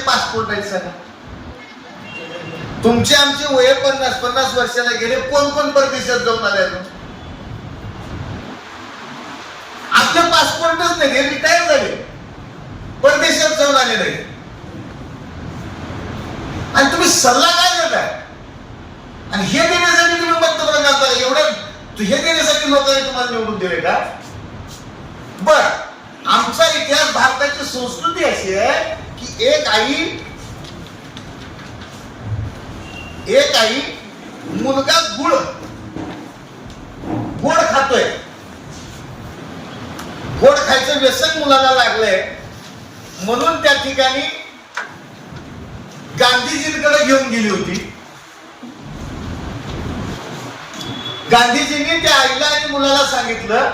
Passport आहेत सांगा? तुमचे आमचे वय 50-50 वर्षाला गेले, कोण कोण परदेशात जाऊन आले? आपले पासपोर्टच नाही, रिटायर झाले, परदेशात जाऊन आले नाही. आणि तुम्ही सल्ला काय देताय? आणि हे देण्यासाठी तुम्ही पंतप्रधान झाला? एवढं हे देण्यासाठी लोकांनी तुम्हाला निवडून दिले का? बर, आमचा इतिहास, भारताची संस्कृती अशी आहे की एक आई मुलगा गोड खातोय, गोड खायचं व्यसन मुलाला लागलंय, म्हणून त्या ठिकाणी गांधीजींकडे घेऊन गेली होती. गांधीजींनी त्या आईला आणि मुलाला सांगितलं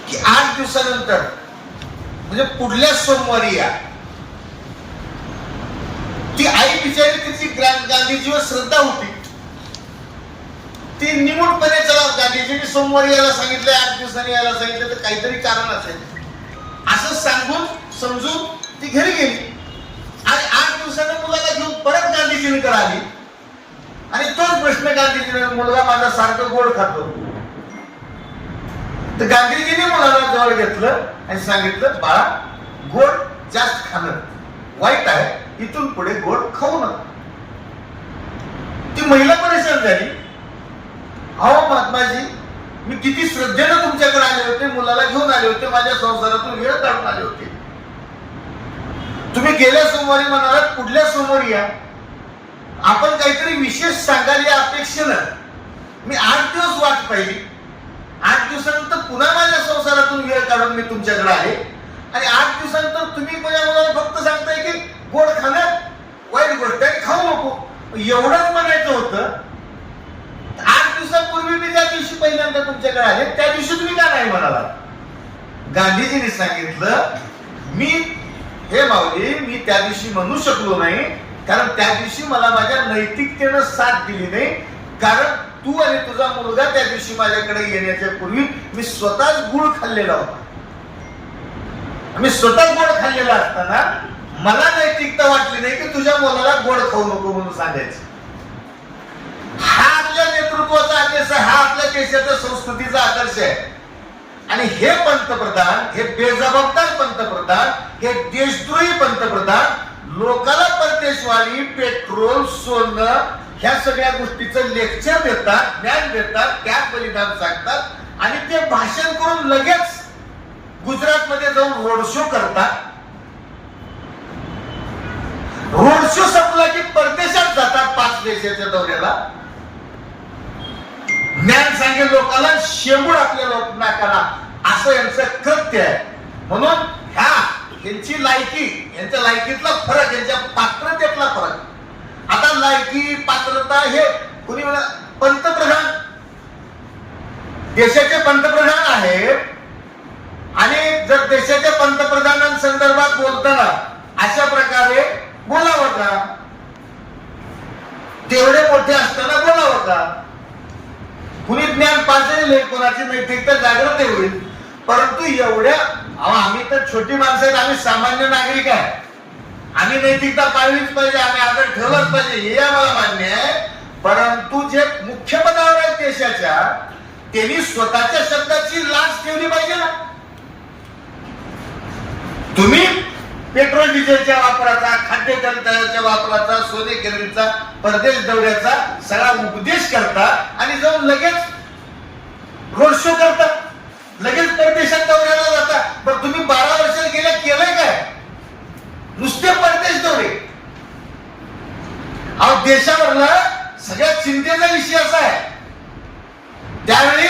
की 8 दिवसानंतर म्हणजे पुढल्या सोमवारी या. ती आई बिचारी, तिची गांधीजीवर श्रद्धा होती, ती निमूटपणे चला, गांधीजींनी सोमवारी यायला सांगितलं, 8 दिवसांनी यायला सांगितलं, तर काहीतरी कारण असेल असं सांगून समजून ती घरी गेली. आणि 8 दिवसांनी मुलाला घेऊन परत गांधीजींकडे आली आणि तोच प्रश्न गांधीजीने, मुलगा माझा सारखं गोड खातो. तर गांधीजीने मुलाला जवळ घेतलं आणि सांगितलं, बाळा, गोड जास्त खाणं वाईट आहे, इथून पुढे गोड खाऊ नका. ती महिला परेशान झाली. अहो महात्माजी, मी किती श्रद्धेनं तुमच्याकडे आले होते, मुलाला घेऊन आले होते, माझ्या संसारातून वेळ काढून आले होते. तुम्ही गेल्या सोमवारी म्हणालात पुढल्या सोमवारी या, आपण काहीतरी विशेष सांगाल या अपेक्षेनं मी 8 दिवस वाट पाहिली. 8 दिवसानंतर पुन्हा माझ्या संसारातून वेळ काढून मी तुमच्याकडे आले आणि 8 दिवसानंतर तुम्ही माझ्या मुलाला फक्त सांगताय की गोड खाणं वाईट गोष्ट आहे, खाऊ नको. एवढंच म्हणायचं होतं. 8 दिवसापूर्वी मी ज्या दिवशी पहिल्यांदा तुमच्याकडे आले त्या दिवशी तुम्ही का नाही म्हणाला? गांधीजींनी सांगितलं, हे माऊली, मी त्या दिवशी म्हणू शकलो नाही, कारण त्या दिवशी मला माझ्या नैतिकतेनं साथ दिली नाही. कारण तू आणि तुझा मुलगा त्या दिवशी माझ्याकडे येण्याच्या पूर्वी मी स्वतःच गुळ खाल्लेला होता. मी स्वतः गोड खाल्लेला असताना मला नैतिकता वाटली नाही की तुझ्या मुलाला गोड खाऊ नको म्हणून सांगायचं. हा आपल्या नेतृत्वाचा आदेश आहे, हा आपल्या देशाच्या संस्कृतीचा आदर्श आहे. आणि हे पंतप्रधान, हे बेजबाबदार पंतप्रधान, हे देशद्रोही पंतप्रधान लोकांना परदेशवाणी, पेट्रोल, सोनं ह्या सगळ्या गोष्टीचं लेक्चर देतात, ज्ञान देतात, त्याग बलिदान सांगतात आणि ते भाषण करून लगेच गुजरात मध्ये जाऊन रोड शो करतात. रोड शो संपला की परदेशात जातात 5 देशाच्या दौऱ्याला. ज्ञान सांगेल लोकांना, शेंबूड आपल्या नाकाला, असं यांचं कृत्य आहे. म्हणून यांची लायकी, यांच्या लायकीतला फरक, यांच्या पात्रतेतला फरक. आता लायकी, पात्रता हे कुणी म्हणा, पंतप्रधान, देशाचे पंतप्रधान आहेत आणि जर देशाच्या पंतप्रधानांसंदर्भात बोलताना अशा प्रकारे बोलावं का? तेवढे मोठे असताना बोलावं का? कुणी ज्ञान पाचेल, कोणाची नैतिकता जागृत होईल. परंतु एवढ्या, आम्ही तर छोटी माणसं आहेत, आम्ही सामान्य नागरिक आहे, आम्ही नैतिकता पाळलीच पाहिजे, आम्ही आदर ठेवलाच पाहिजे, हे आम्हाला मान्य आहे. परंतु जे मुख्य पदावर आहेत देशाच्या, त्यांनी स्वतःच्या शब्दाची लाच ठेवली पाहिजे ना. तुम्ही पेट्रोल डिझेलच्या वापराचा, खाद्यतेलाच्या वापराचा, सोने खरेदीचा, परदेश दौऱ्याचा सगळा उपदेश करता आणि जाऊन लगेच रोड शो करता, लगेच परदेशात दौऱ्याला जाता. पण तुम्ही 12 वर्ष गेल्या केलंय काय? नुसते परदेश दौरे. अहो, देशावरला सगळ्यात चिंतेचा विषय असा आहे, त्यावेळी